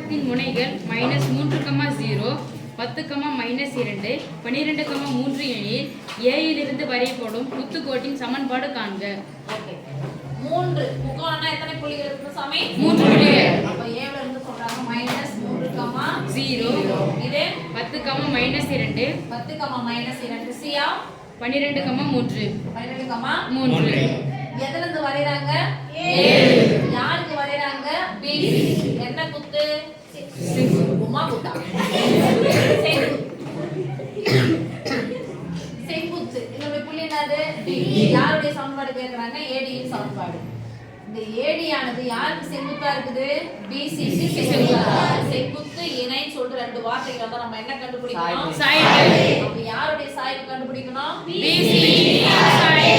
வரைபடத்தின் முனைகள் -3, 0, 10, -2, 12, 3 எனில் A இலிருந்து வரையப்படும் குத்துக்கோட்டின் சமன்பாடு காண்க. ஓகே. 3 முக்கோணம்னா எத்தனை புள்ளிகள் இருக்கு சாமி? 3 புள்ளிகள். அப்ப A ல இருந்து சொல்றாங்க -3, 0. இது 10, -2. 10, -2 சியா 12, 3. 12, 3 எதுல இருந்து வரையறாங்க? A. யாருக்கு வரையறாங்க? B. என்ன குத்து? உமா குத்தா. செங்குத்து. இந்த புள்ளி என்னது? D. யாருடைய சமன்பாடு கேக்குறாங்க? AD இன் சமன்பாடு. இந்த AD ஆனது யாருக்கு செங்குத்தா இருக்குது? BC க்கு செங்குத்தா. செங்குத்து இணை சொல்ற ரெண்டு வார்த்தைகளை தான் நம்ம என்ன கண்டுபிடிக்கணும்? சாய்வு. அப்ப யாருடைய சாய்வு கண்டுபிடிக்கணும்? BC சாய்வு.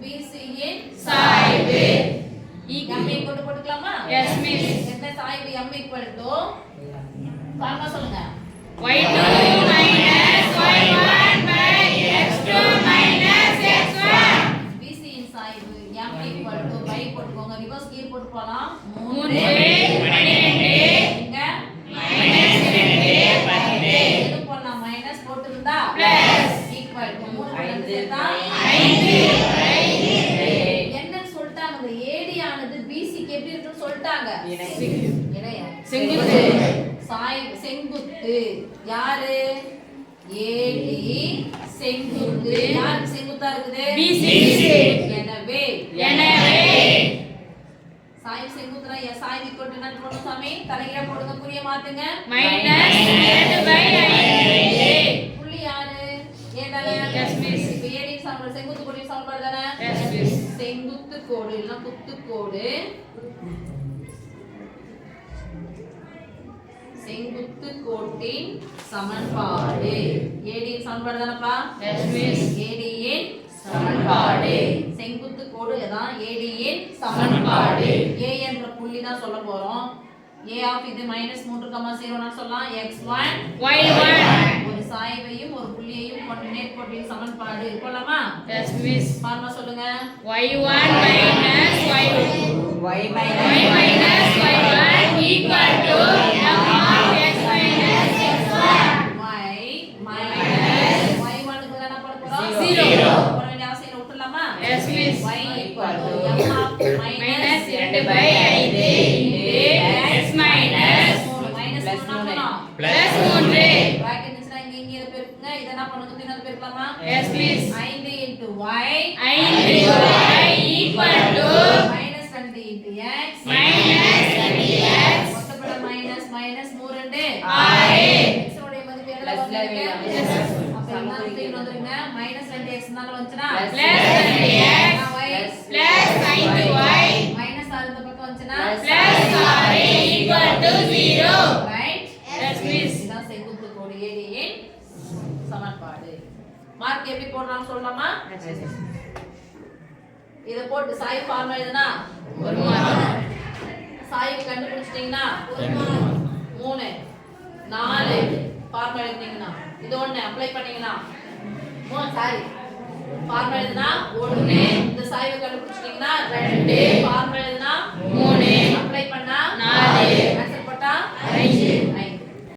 BC இன் சாய்வு. m ஈக்குவல் டு போட்டுக்கலாமா? Yes miss. என்ன சாய்வு m ஈக்குவல் டு ஃபார்முலா சொல்லுங்க. y2 - y1 / x2 - x1. BC இன் சாய்வு m ஈக்குவல் டு y போட்டுக்கோங்க. ரிவர்ஸ் கீழ் போட்டு போலாம். 3, 12, இங்க -2, 10. எது போடலாம்? மைனஸ் போட்டுருந்தா Plus. ஈக்குவல் டு 3 ரெண்டு சேர்த்தா 5. என்னன்னு சொல்லிட்டாங்க? இந்த AD ஆனது BC க்கு எப்படி இருக்குன்னு சொல்லிட்டாங்க. இணையா? செங்குத்து. சாய்வு செங்குத்து. யாரு? AD செங்குத்து. யாருக்கு செங்குத்தா இருக்குது? BC. எனவே சாய்வு செங்குத்துனா சாய்வு ஈக்குவல் என்ன போடணும் சாமி? தலைகீழ போடுங்க, குறிய மாத்துங்க. -2/5. புள்ளி யாரு? A தானே? Yes miss. இப்ப AD சமன்பாடு செங்குத்து கோடின் சமன்பாடு தானே? Yes miss. செங்குத்து கோடு இல்ல குத்து கோடு. செங்குத்து கோட்டின் சமன்பாடு. AD இன் சமன்பாடு தானப்பா? Yes miss. AD இன் சமன்பாடு. செங்குத்து கோடு தான் AD இன் சமன்பாடு. A என்ற புள்ளி தான் சொல்ல போறோம். A ஆஃப் இது -3, 0 னா சொல்லலாம். x1 y1. ஒரு சாய்வையும் ஒரு புள்ளியையும் கொண்ட நேர்கோட்டின் சமன்பாடு. போலாமா? Yes miss. ஃபார்முலா சொல்லுங்க. y1 - y2. y y - y1 equal to m of x - x1. y y1 க்கு என்ன போட போறோம்? 0. போட வேண்டிய அவசியம் இல்ல, விட்டுறலாமா? Yes miss. y equal to m of -2/5 x minus minus plus 3. +3. bracket இருந்துச்சுன்னா இங்க இத பெருக்குங்க. இத என்ன பண்ணுங்க? இன்னொரு பெருக்கலாமா? Yes miss. 5 into y 5 y equal to minus 20 into x -20x மொத்தப்பட minus minus 3 2 6. x உடைய மதிப்பு எவ்வளவு Plus ல வந்திருக்கு? வேணும். அப்ப என்ன ஸ்பெயின் வந்துருங்க? -20x னால வந்துச்சுனா +20x +5y minus 6 இந்த பக்கம் வந்துச்சுனா +6 equal to 0. right? Yes miss. இதான் செங்குத்து கோடு AD இன் சமன்பாடு. மார்க் எப்படி போடுறாங்க சொல்லலாமா? இத போட்டு சாய்வு ஃபார்முலா எழுதுனா ஒரு மார்க். சாய்வு கண்டுபிடிச்சிட்டீங்கன்னா 3 4 ஃபார்முலா எழுதிட்டீங்கன்னா இது ஒண்ணு அப்ளை பண்ணீங்கன்னா சாரி ஃபார்முலா எழுதுனா 1 இந்த சாய்வு கண்டுபிடிச்சிட்டீங்கன்னா 2 ஃபார்முலா எழுதுனா 3 அப்ளை பண்ணா 4